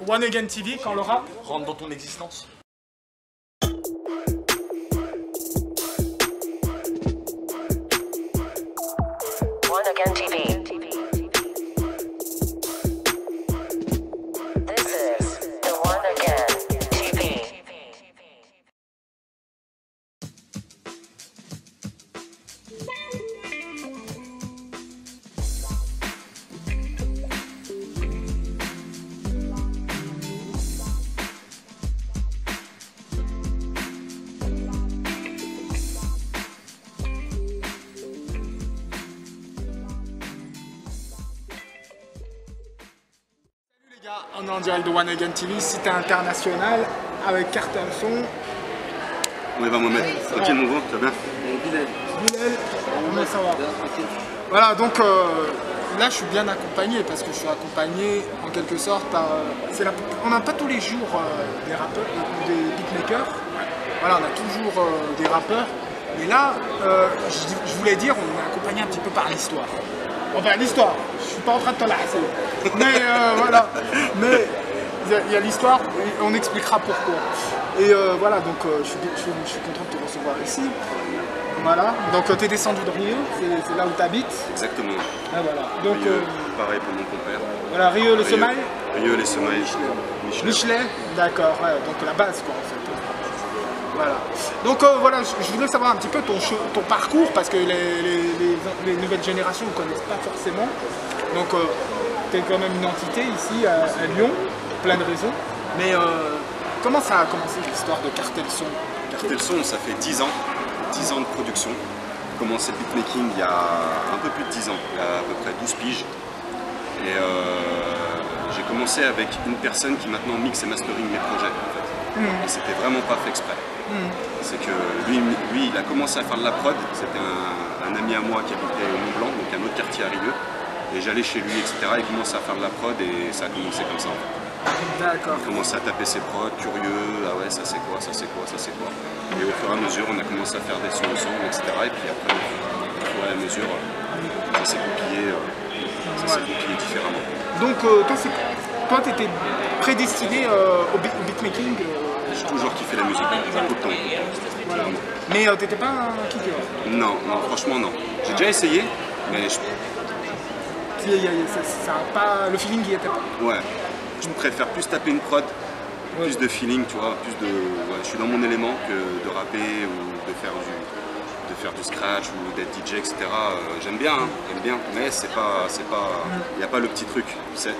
One Again TV, quand le rap rentre dans ton existence. One Again TV. This is the One Again TV. On est en direct de One Again TV, site international avec Cartel Son. On y va Mohamed, tranquille mon gros, tu vas bien? Bilal, comment ça va? Voilà, donc là je suis bien accompagné parce que je suis accompagné en quelque sorte on n'a pas tous les jours des rappeurs ou des beatmakers. Voilà, on a toujours des rappeurs. Mais là, je voulais dire, on est accompagné un petit peu par l'histoire. Enfin, l'histoire, je suis pas en train de te la lasser. Mais voilà, mais il y a l'histoire et on expliquera pourquoi. Et voilà, donc je suis content de te recevoir ici. Voilà, donc tu es descendu de Rio, c'est là où tu habites. Exactement. Ah, voilà. Donc, Rieux, pareil pour mon compère. Voilà, Rio, le Sommeil. Rieux, les Sommeils, Michelet, d'accord, ouais, donc la base quoi en fait. Voilà. Donc voilà, je voulais savoir un petit peu ton parcours parce que les nouvelles générations ne connaissent pas forcément. Donc tu es quand même une entité ici à Lyon, pour plein de raisons. Mais comment ça a commencé l'histoire de Cartel Son? Cartel Son, ça fait 10 ans. 10 ans de production. J'ai commencé le beatmaking il y a un peu plus de 10 ans, il y a à peu près 12 piges. Et j'ai commencé avec une personne qui maintenant mixe et mastering mes projets en fait. Et c'était vraiment pas fait exprès. C'est que lui, il a commencé à faire de la prod, c'était un ami à moi qui habitait au Mont Blanc, donc un autre quartier à Rieux. Et j'allais chez lui, etc. Il commençait à faire de la prod et ça a commencé comme ça en fait. D'accord. Il commençait à taper ses prods, curieux, ah ouais ça c'est quoi, ça c'est quoi, ça c'est quoi. Et au fur et à mesure on a commencé à faire des sons ensemble, etc. Et puis après, au fur et à mesure, ça s'est goupillé différemment. Donc toi tu étais prédestiné au beatmaking J'ai toujours kiffé la musique, tout le temps. voilà. Mais t'étais pas un kicker? Non, franchement non. J'ai déjà essayé, mais ça a pas, le feeling y était pas. ouais, je préfère plus taper une prod, plus de feeling, tu vois, plus de. Ouais, je suis dans mon élément que de rapper ou de faire du scratch ou d'être DJ, etc. J'aime bien, mais c'est pas, il n'y a pas le petit truc, tu sais.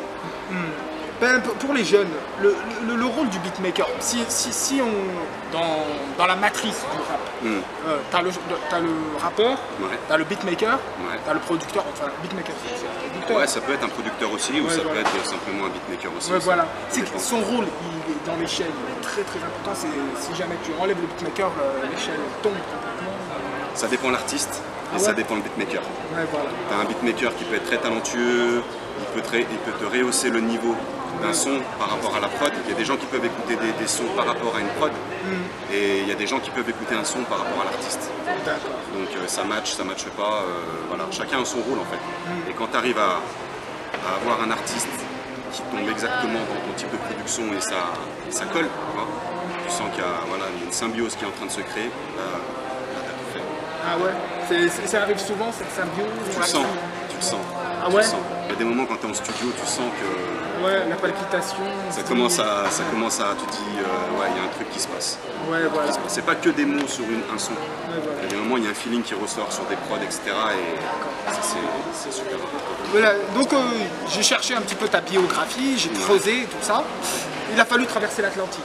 Ben, pour les jeunes, le rôle du beatmaker, si on dans la matrice du rap, t'as le rappeur, t'as le beatmaker, t'as le producteur, enfin le beatmaker c'est un producteur. Ouais, ça peut être un producteur aussi ou ça peut être simplement un beatmaker aussi. Ouais, voilà. Son rôle il est dans l'échelle, il est très très important. Si jamais tu enlèves le beatmaker, l'échelle tombe complètement. Ça dépend de l'artiste et ça dépend le beatmaker. Ouais, voilà. T'as un beatmaker qui peut être très talentueux, il peut te rehausser le niveau d'un son par rapport à la prod. Il y a des gens qui peuvent écouter des sons par rapport à une prod et il y a des gens qui peuvent écouter un son par rapport à l'artiste. Donc ça match pas, voilà, chacun a son rôle en fait. Et quand tu arrives à avoir un artiste qui tombe exactement dans ton type de production et ça colle, tu vois, tu sens qu'il y a voilà, une symbiose qui est en train de se créer, là t'as tout fait. Ah ouais, ça arrive souvent cette symbiose. Tu le sens. Ah ouais. Il y a des moments quand tu es en studio, tu sens que ouais, la palpitation. Ça commence à, tu te dis, ouais, il y a un truc qui se passe. Ouais, voilà. C'est pas que des mots sur un son. Ouais, voilà. Il y a des moments, il y a un feeling qui ressort sur des prods, etc. Et c'est super important. Voilà, donc j'ai cherché un petit peu ta biographie, j'ai creusé tout ça. Il a fallu traverser l'Atlantique.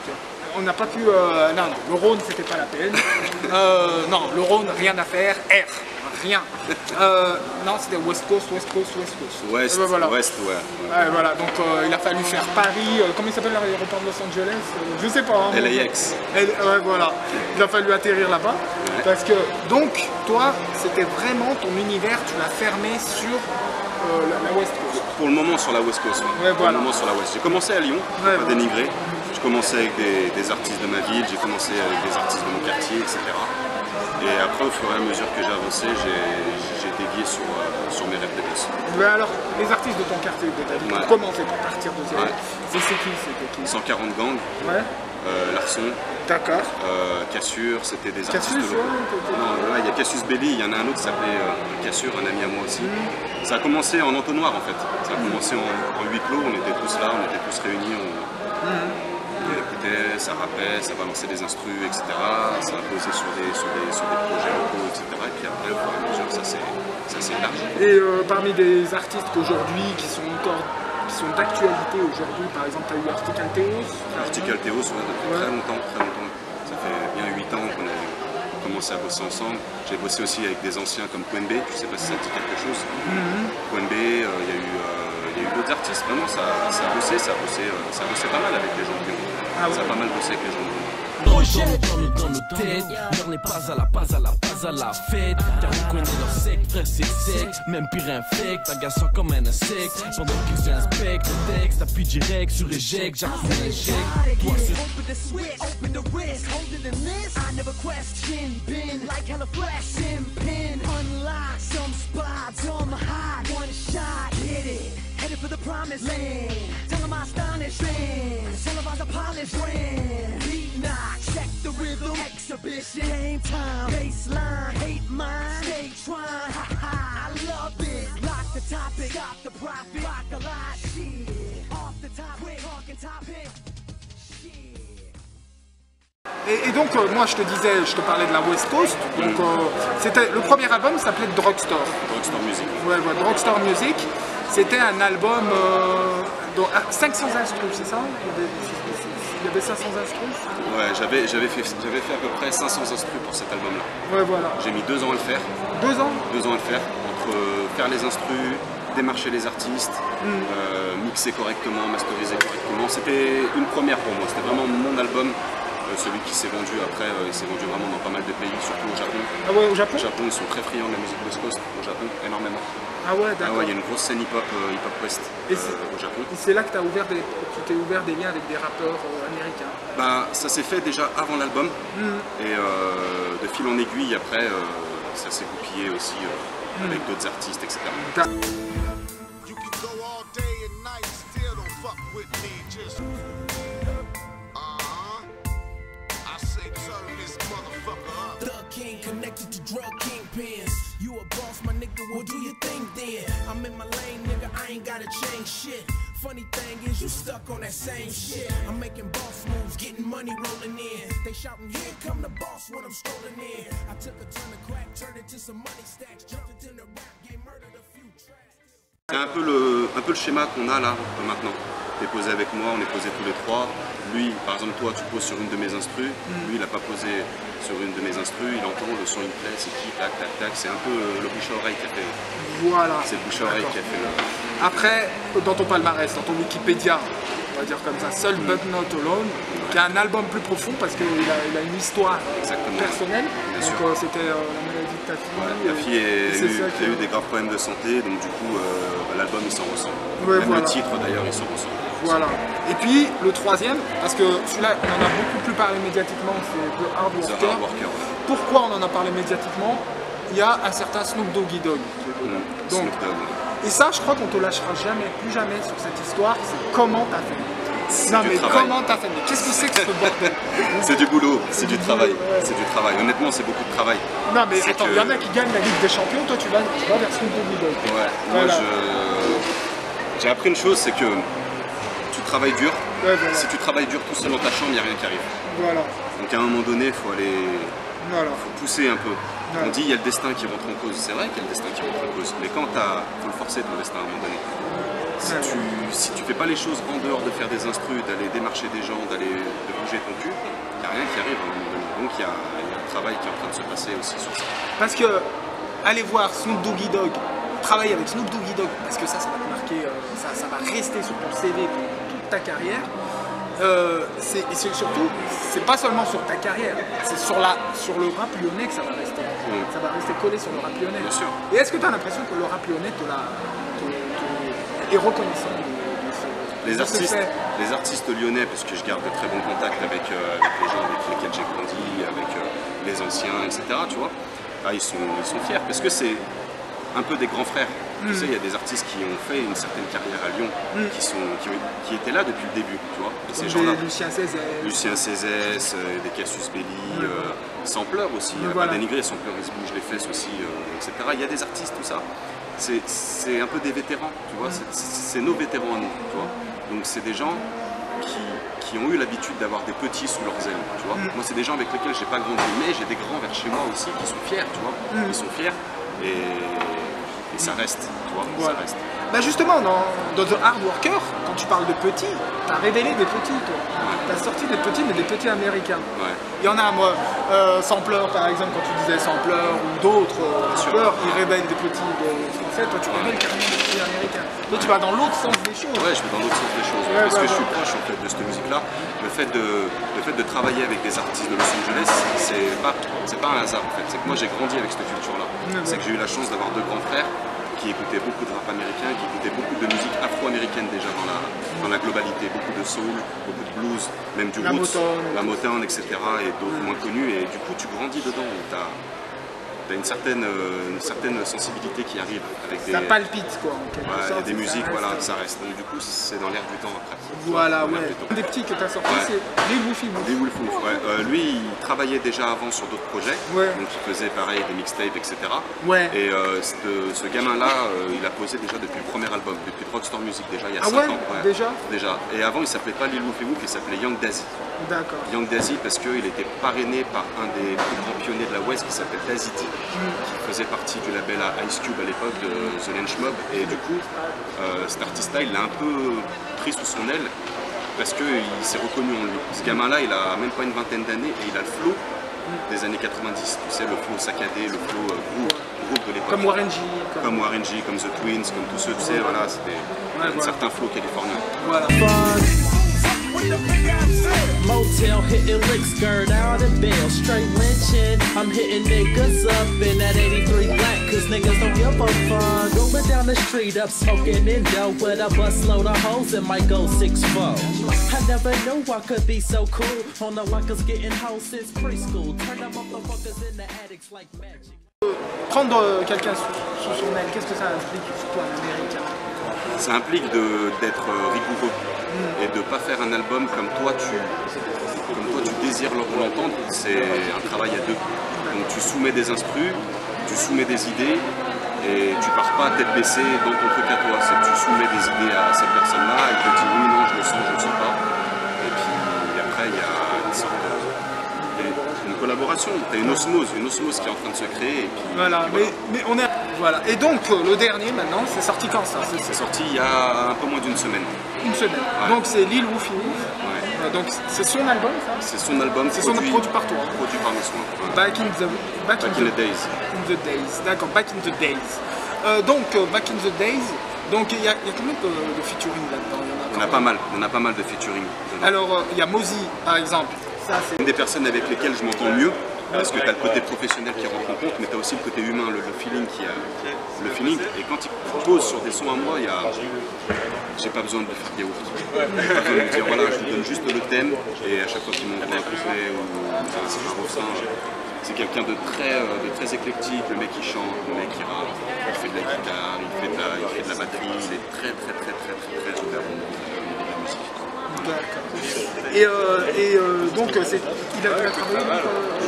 On n'a pas pu. Non, le Rhône, c'était pas la peine. Non, le Rhône, rien à faire. R. Rien. Non, c'était West Coast. West, voilà. West, ouais. Ouais, voilà, donc il a fallu faire Paris, comment il s'appelle l'aéroport de Los Angeles? Je sais pas. Hein, LAX. Ouais, voilà. Il a fallu atterrir là-bas. Ouais. Parce que, donc, toi, c'était vraiment ton univers, tu l'as fermé sur la West Coast. Pour le moment, sur la West Coast. Ouais, pour le moment, sur la West. J'ai commencé à Lyon, pas dénigré. Je commençais avec des artistes de ma ville, j'ai commencé avec des artistes de mon quartier, etc. Et après, au fur et à mesure que j'ai avancé, j'ai dévié appuyer sur mes rêves de gosse. Mais alors, les artistes de ton quartier, de ta vie, Ouais. comment c'est pour partir de zéro? Ouais. C'était qui? 140 gangs, Ouais, Larson, d'accord. Cassure, c'était des artistes Cassius, locaux. ouais, Non, ouais, il y a Cassius Belli, il y en a un autre qui s'appelait Cassure, un ami à moi aussi. Ça a commencé en entonnoir en fait. Ça a commencé en huis clos, on était tous là, on était tous réunis, on écoutait, ça rappait, ça balançait des instrus, etc. Ça a posé sur des projets locaux, etc. Et puis après, au fur et à mesure, ça s'est élargi. Et parmi des artistes qu'aujourd'hui, qui sont d'actualité aujourd'hui, par exemple, tu as eu Article Théos. Article Théos, ouais, depuis très longtemps. Ça fait bien 8 ans qu'on a commencé à bosser ensemble. J'ai bossé aussi avec des anciens comme Quenbe, je ne sais pas si ça te dit quelque chose. Quenbe, il y a eu d'autres artistes, vraiment, ça a bossé pas mal avec les gens qui ont. Ça a pas mal bossé avec les gens qui ont. Dans nos têtes, l'heure n'est pas à la fête. Car on connaît leur secte, frère c'est sec. Même pire infect, agaçant comme un insecte. Pendant qu'ils inspectent le texte, appuie direct sur éject, j'appuie l'échec. Toi Open the switch, open the wrist, older than this. I never question, been like hella flash and pin. Unlock some spots on my hot, one shot, hit it. Headed for the promised land. Tell them I astonish fans. Tell them I was a polished brand. Beat knock, check the rhythm. Exhibition, game time. Baseline, hate mine. Stay trying, ha ha. I love it. Lock the topic, stop the profit. Rock a lot, shit. Off the top, quick, talking top hit. Et donc, moi, je te parlais de la West Coast. Donc, c'était le premier album s'appelait Drugstore. Drugstore Music. Ouais, Drugstore Music. C'était un album dont 500 instrus, c'est ça? Il y avait 500 instrus? Ouais, j'avais fait à peu près 500 instrus pour cet album-là. Ouais, voilà. J'ai mis 2 ans à le faire. 2 ans? 2 ans à le faire, entre faire les instrus, démarcher les artistes, mixer correctement, masteriser correctement. C'était une première pour moi, c'était vraiment mon album. Celui qui s'est vendu après, il s'est vendu vraiment dans pas mal de pays, surtout au Japon. Ah ouais, au Japon? Au Japon, ils sont très friands de la musique West Coast, au Japon, énormément. Ah ouais, Ah d'accord. ouais, il y a une grosse scène hip-hop West Et au Japon. Et c'est là que tu t'es ouvert des liens avec des rappeurs américains. Bah, ça s'est fait déjà avant l'album, et de fil en aiguille, après, ça s'est goupillé aussi avec d'autres artistes, etc. You can go all day and night, still don't fuck with me. Just I say turn this motherfucker up. Thug king connected to drug kingpins. You a boss, my nigga, well do your thing then. I'm in my lane, nigga, I ain't gotta change shit. Funny thing is you stuck on that same shit. I'm making boss moves, getting money rolling in. They shouting, here come the boss when I'm strolling in. I took a ton of crack, turned it to some money stacks, jumped into the rap game, murdered a few tracks. C'est un peu le schéma qu'on a là maintenant. Tu es posé avec moi, on est posés tous les trois. Lui, par exemple, toi, tu poses sur une de mes instrus. Lui, il n'a pas posé sur une de mes instrus. Il entend le son, il me plaît, c'est qui, tac, tac, tac. C'est un peu le bouche à oreille qui a fait. Voilà. C'est le bouche à oreille qui a fait le. Après, dans ton palmarès, dans ton Wikipédia, on va dire comme ça, Seul But Not Alone, qui a un album plus profond parce qu'il a une histoire Exactement. personnelle. Bien Donc sûr. c'était la maladie de ta fille. Ouais, ma fille c'est a eu des graves problèmes de santé, donc du coup, l'album il s'en ressent. Ouais, Même voilà. le titre d'ailleurs, il s'en ressent. Voilà. Et puis le troisième, parce que celui-là, on en a beaucoup plus parlé médiatiquement, c'est The Hard The Worker. Hard Worker. Pourquoi on en a parlé médiatiquement? Il y a un certain Snoop Doggy Dogg. Donc, Snoop Dogg. et ça, je crois qu'on te lâchera jamais, plus jamais sur cette histoire, c'est comment t'as fait. Non du mais travail. comment t'as fait? Mais qu'est-ce que c'est que ce bordel? C'est du boulot, c'est du travail. boulot, ouais. C'est du travail. Honnêtement, c'est beaucoup de travail. Non mais C'est attends, que- il y en a qui gagnent la Ligue des Champions, toi tu vas vers Snoop Doggy Dogg. Ouais, Voilà. moi j'ai appris une chose, c'est que tu travailles dur. Ouais, voilà. Si tu travailles dur tout seul dans ta chambre, il n'y a rien qui arrive. Voilà. Donc à un moment donné, il faut Voilà. pousser un peu. Ouais. On dit il y a le destin qui rentre en cause. C'est vrai qu'il y a le destin qui rentre en cause. Mais quand faut le forcer ton destin à un moment donné. Si tu fais pas les choses en dehors de faire des instrus, d'aller démarcher des gens, de bouger ton cul, il n'y a rien qui arrive à un moment donné. Donc il y a un travail qui est en train de se passer aussi sur ça. Parce que aller voir Snoop Doggy Dogg, travailler avec Snoop Doggy Dogg, parce que ça va te marquer, ça va rester sur ton CV pendant toute ta carrière. Et c'est surtout, c'est pas seulement sur ta carrière, c'est sur le rap lyonnais que ça va rester. Ça va rester collé sur le rap lyonnais. Bien sûr. Et est-ce que tu as l'impression que le rap lyonnais est reconnaissant de Les ce fait? artistes lyonnais, parce que je garde de très bons contacts avec les gens avec lesquels j'ai grandi, avec les anciens, etc. Tu vois, ils sont fiers parce que c'est un peu des grands frères. Tu sais, il y a des artistes qui ont fait une certaine carrière à Lyon, qui étaient là depuis le début, tu vois. Et ces gens-là, Lucien Cézès, des Cassius Belli, Sampler aussi, pas dénigré, Sampler il se bouge les fesses aussi, etc. Il y a des artistes, tout ça. C'est un peu des vétérans, tu vois. C'est nos vétérans à nous, tu vois. Donc c'est des gens qui ont eu l'habitude d'avoir des petits sous leurs ailes, tu vois. Moi, c'est des gens avec lesquels j'ai pas grandi, mais j'ai des grands vers chez moi aussi qui sont fiers, tu vois. Ils sont fiers et ça reste, tu vois, ça reste. Bah justement, dans The Hard Worker, quand tu parles de petits, tu as révélé des petits, toi. Tu as sorti des petits, mais des petits américains. Il y en a, moi, Sampler, par exemple, quand tu disais Sampler ou d'autres rappeurs, ils révèlent des petits français, toi tu révèles carrément des petits américains. Toi tu vas dans l'autre sens des choses. Ouais, je vais dans l'autre sens des choses, parce que je suis proche en fait de cette musique-là. Le fait de travailler avec des artistes de Los Angeles, c'est pas un hasard en fait. C'est que moi j'ai grandi avec cette culture-là. C'est que j'ai eu la chance d'avoir deux grands frères qui écoutaient beaucoup de rap américain, qui écoutaient beaucoup de musique afro-américaine déjà dans la globalité, beaucoup de soul, beaucoup de blues, même du roots, la Motown, etc. et d'autres moins connus. Et du coup tu grandis dedans. T'as une certaine sensibilité qui arrive avec des... Ça palpite quoi. Il y a des musiques, voilà, ça reste. Donc du coup, c'est dans l'air du temps après. Voilà, ouais. Un des petits que tu as sorti, c'est Lil Woofy Woof. Lil Woofy Woof, ouais. Lui, il travaillait déjà avant sur d'autres projets. Donc il faisait pareil, des mixtapes, etc. Et ce gamin-là, il a posé déjà depuis le premier album, depuis Rockstar Music déjà, il y a 5 ans. Déjà. Et avant, il s'appelait pas Lil Woofy Woof, il s'appelait Young Dazzy. D'accord. Young Dazzy parce qu'il était parrainé par un des plus grands pionniers de la West qui s'appelle Dazzy D, qui faisait partie du label à Ice Cube à l'époque de The Lynch Mob. Et du coup, cet artiste-là, il l'a un peu pris sous son aile parce qu'il s'est reconnu en lui. Ce gamin-là, il a même pas une vingtaine d'années et il a le flow des années 90. Tu sais, le flow saccadé, le flow groupe de l'époque. Comme Warren G. Comme Warren G, comme The Twins, comme tous ceux, tu sais, voilà, c'était un certain flow californien. Voilà. Motel hitting licks, skirt out and bill, straight lynching. I'm hitting niggas up in that 83 black, cause niggas don't give a fuck. Going down the street up smoking in dough with a busload of hoes and might go 6'4". I never knew I could be so cool. On the walkers getting hoes since preschool. Turn them motherfuckers into addicts like magic. Prendre quelqu'un sous son aile, qu'est-ce que ça implique pour toi, un américain? Ça implique d'être rigoureux et de ne pas faire un album comme toi tu désires l'entendre. C'est un travail à deux. Donc tu soumets des instrus, tu soumets des idées et tu pars pas tête baissée dans ton truc à toi. C'est que tu soumets des idées à cette personne-là, elle te dit oui, non, je le sens, je le sens pas. Et puis après il y a une sorte une collaboration, tu as une osmose qui est en train de se créer. Et puis, voilà, mais on est... Voilà. Et donc le dernier maintenant, c'est sorti quand ça? C'est sorti il y a un peu moins d'une semaine. Une semaine. Donc c'est Lil Woofy Woof. Donc c'est son album ça? C'est son album. C'est son produit par toi. Produit par moi. Back in the Days. In the Days. D'accord. Back in the Days. Back in the Days. Donc il y a combien de featuring là-dedans? On a pas mal de featuring. Alors il y a Mozy par exemple. C'est une des personnes avec lesquelles je m'entends mieux, parce que tu as le côté professionnel qui rentre en compte, mais tu as aussi le côté humain, le feeling le feeling. Et quand il pose sur des sons à moi, j'ai pas besoin de faire des ouf. J'ai pas besoin de lui dire voilà, je lui donne juste le thème, et à chaque fois qu'il m'envoie un couplet ou un refrain, c'est quelqu'un de très éclectique. Le mec il chante, le mec il rappe, il fait de la guitare, il fait de la batterie, il est très ouvert au monde de la musique. D'accord. Donc il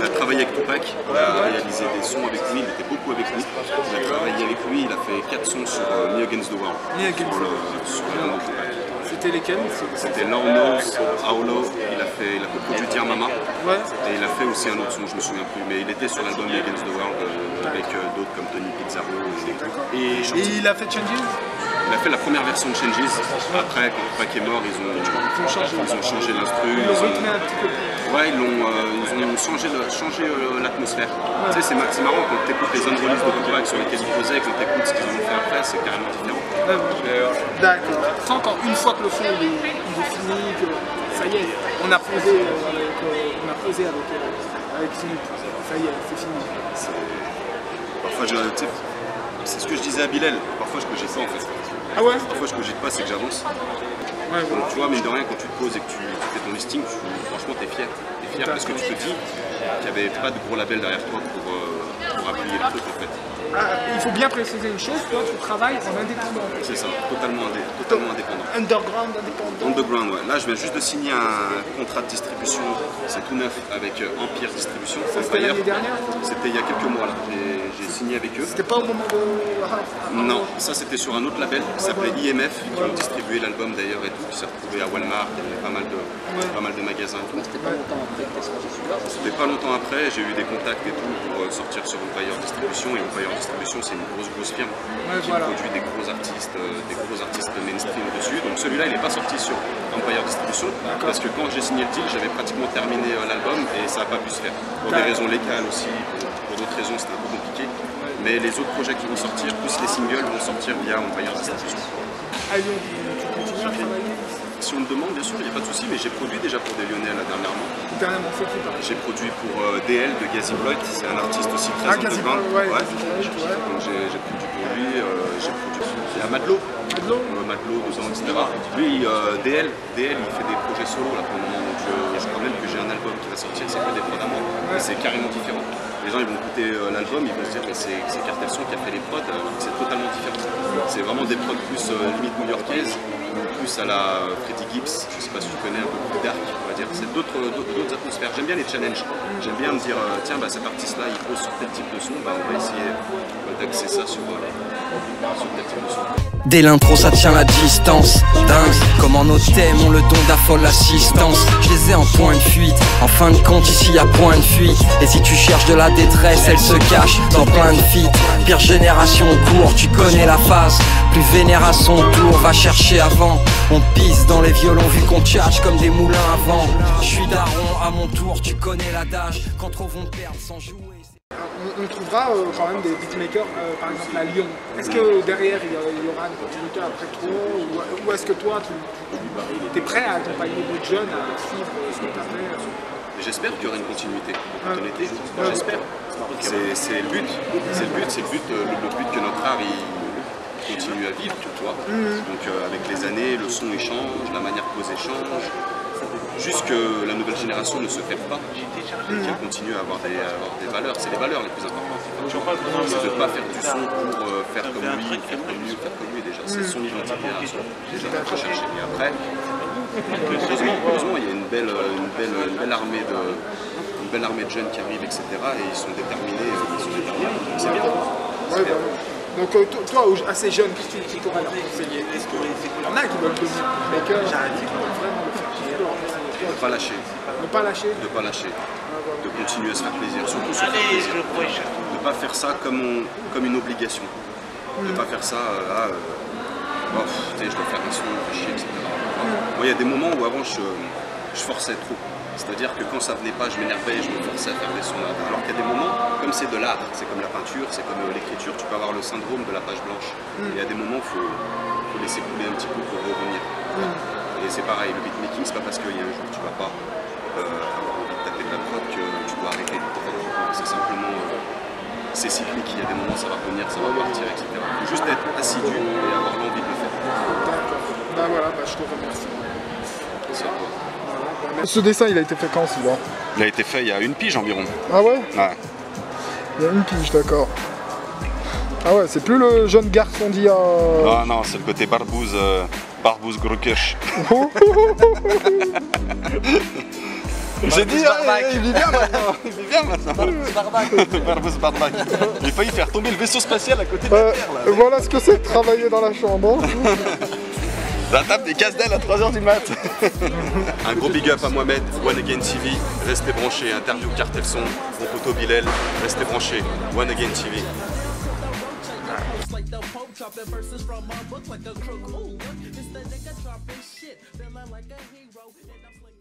a travaillé avec Tupac, il a réalisé des sons avec lui, il était beaucoup avec lui. Il a travaillé avec lui, il a fait 4 sons sur Me Against the World. Sur l'album de Tupac. C'était lesquels? C'était Lord Knows, How Low, il a produit Dear Mama. Et il a fait aussi un autre son, je me souviens plus, mais il était sur l'album Me Against the World avec d'autres comme Tony Pizzaro. Et il a fait Changes? Il a fait la première version de Changes. Après, quand Tupac est mort, ils ont changé l'instru. Ils l'ont rythmé un petit peu. Ouais, ils ont changé l'atmosphère. Tu sais, c'est marrant quand tu écoutes les unreleased de Tupac sur lesquels ils posaient, quand tu écoutes ce qu'ils ont fait après, c'est carrément différent. D'accord. Sans qu'une fois que le fond il est fini, que ça y est, on a posé avec Snoop. Ça y est, c'est fini. Parfois, c'est ce que je disais à Bilal. Parfois, je cogite pas en fait. Ah ouais? Parfois, je cogite pas, c'est que j'avance. Donc, tu vois, mine de rien, quand tu te poses et que tu fais ton listing, franchement, t'es fier. T'es fier parce que tu te dis qu'il n'y avait pas de gros label derrière toi pour appuyer le truc en fait. Il faut bien préciser une chose, toi tu travailles en indépendant. C'est ça, totalement indépendant. Underground, indépendant. Underground, ouais. Là, je viens juste de signer un contrat de distribution, c'est tout neuf, avec Empire Distribution. C'était l'année dernière? C'était il y a quelques mois, là. J'ai signé avec eux. C'était pas au moment de... Non, ça c'était sur un autre label qui s'appelait IMF, qui ont distribué l'album d'ailleurs et tout, qui s'est retrouvé à Walmart, il y avait pas mal de magasins et tout. C'était pas longtemps après que t'es sorti celui-là. C'était pas longtemps après, j'ai eu des contacts et tout pour sortir sur Empire Distribution, et Empire Distribution c'est une grosse firme qui produit des gros artistes mainstream dessus. Donc celui-là il n'est pas sorti sur Empire Distribution parce que quand j'ai signé le deal j'avais pratiquement terminé l'album et ça n'a pas pu se faire. Pour des raisons légales aussi, pour d'autres raisons c'était un peu compliqué. Mais les autres projets qui vont sortir, plus les singles vont sortir via Empire Distribution. Ah, donc, tu continues à travailler? Si on me demande, bien sûr, il n'y a pas de souci, mais j'ai produit déjà pour des Lyonnais là, dernièrement. Dernièrement, c'est qui par exemple? J'ai produit pour DL de Gazi Blood, c'est un artiste aussi très underground. Ouais. Donc j'ai produit pour lui, j'ai produit à Madlo, etc. Lui, DL, il fait des projets solo là pour le moment, donc je crois même que j'ai un album qui va sortir, c'est que des prods à moi, mais c'est carrément différent. Les gens ils vont écouter l'album, ils vont se dire mais c'est Cartel Son qui a fait les prods, c'est totalement différent. C'est vraiment des prods plus limite new-yorkaises, plus à la Freddie Gibbs, je sais pas si tu connais, un peu plus dark, on va dire. C'est d'autres atmosphères. J'aime bien les challenges. J'aime bien me dire tiens cet artiste là il pose sur tel type de son, on va essayer d'axer ça sur tel type de son. Dès l'intro ça tient la distance. Dingue, comment nos thèmes ont le don d'affole l'assistance. Je les ai en point de fuite. En fin de compte ici y'a point de fuite. Et si tu cherches de la détresse, elle se cache dans plein de feats. Pire génération court, tu connais la phase. Plus vénère à son tour, va chercher avant. On pisse dans les violons vu qu'on tchatche comme des moulins à vent. Je suis daron à mon tour, tu connais l'adage. Quand trop vont perdre sans jouer. On trouvera quand même des beatmakers, par exemple à Lyon. Est-ce que derrière il y aura une continuité après trop, ou est-ce que toi tu es prêt à accompagner d'autres jeunes à suivre ce que tu as fait? J'espère qu'il y aura une continuité. J'espère. C'est le but. C'est le but que notre art il continue à vivre, tu vois. Donc avec les années, le son il change, la manière de poser change. Juste que la nouvelle génération ne se perd pas et qu'elle continue à avoir des valeurs. C'est les valeurs les plus importantes. C'est de ne pas faire du son pour faire comme lui, faire comme lui déjà. C'est son identité à son. Déjà rechercher. Et après, heureusement, il y a une belle armée de jeunes qui arrivent, etc. Et ils sont déterminés. C'est bien. Ouais, donc toi, assez jeune, qu'est-ce que tu pourrais leur conseiller? Est-ce qu'il y en a qui veulent devenir beatmaker? Ne pas lâcher. De continuer à se faire plaisir, surtout se faire plaisir. De ne pas faire ça comme une obligation. De ne pas faire ça, je dois faire un son, chier, etc. Moi, il y a des moments où avant, je forçais trop. C'est-à-dire que quand ça venait pas, je m'énervais et je me forçais à faire des sons. Alors qu'il y a des moments, comme c'est de l'art, c'est comme la peinture, c'est comme l'écriture, tu peux avoir le syndrome de la page blanche. Et il y a des moments où il faut laisser couler un petit peu pour revenir. Et c'est pareil, le beatmaking, c'est pas parce qu'il y a un jour tu vas pas avoir envie de taper de la prod que tu dois arrêter. C'est simplement, c'est cyclique, il y a des moments ça va revenir, ça va partir, etc. Il faut juste être assidu et avoir l'envie de le faire. D'accord. Voilà, je te remercie. C'est ça. Ce dessin, il a été fait quand celui-là? Il a été fait il y a une pige environ. Ah ouais? Ouais. Il y a une pige, d'accord. Ah ouais, c'est plus le jeune garçon d'il y a... Non, c'est le côté barbouze Grokirch. J'ai dit, il vit bien maintenant. Barbouze Barbac. J'ai failli faire tomber le vaisseau spatial à côté de la Terre là. Voilà ce que c'est de travailler dans la chambre. La table des casse-dalle à 3h du mat. Un gros big up à Mohamed, One Again TV, restez branchés, interview Cartel Son, mon poteau Bilal, restez branchés, One Again TV. Like the Pope dropping verses from my book like a crook. Ooh, it's the nigga dropping shit. Feeling like a hero. And I'm like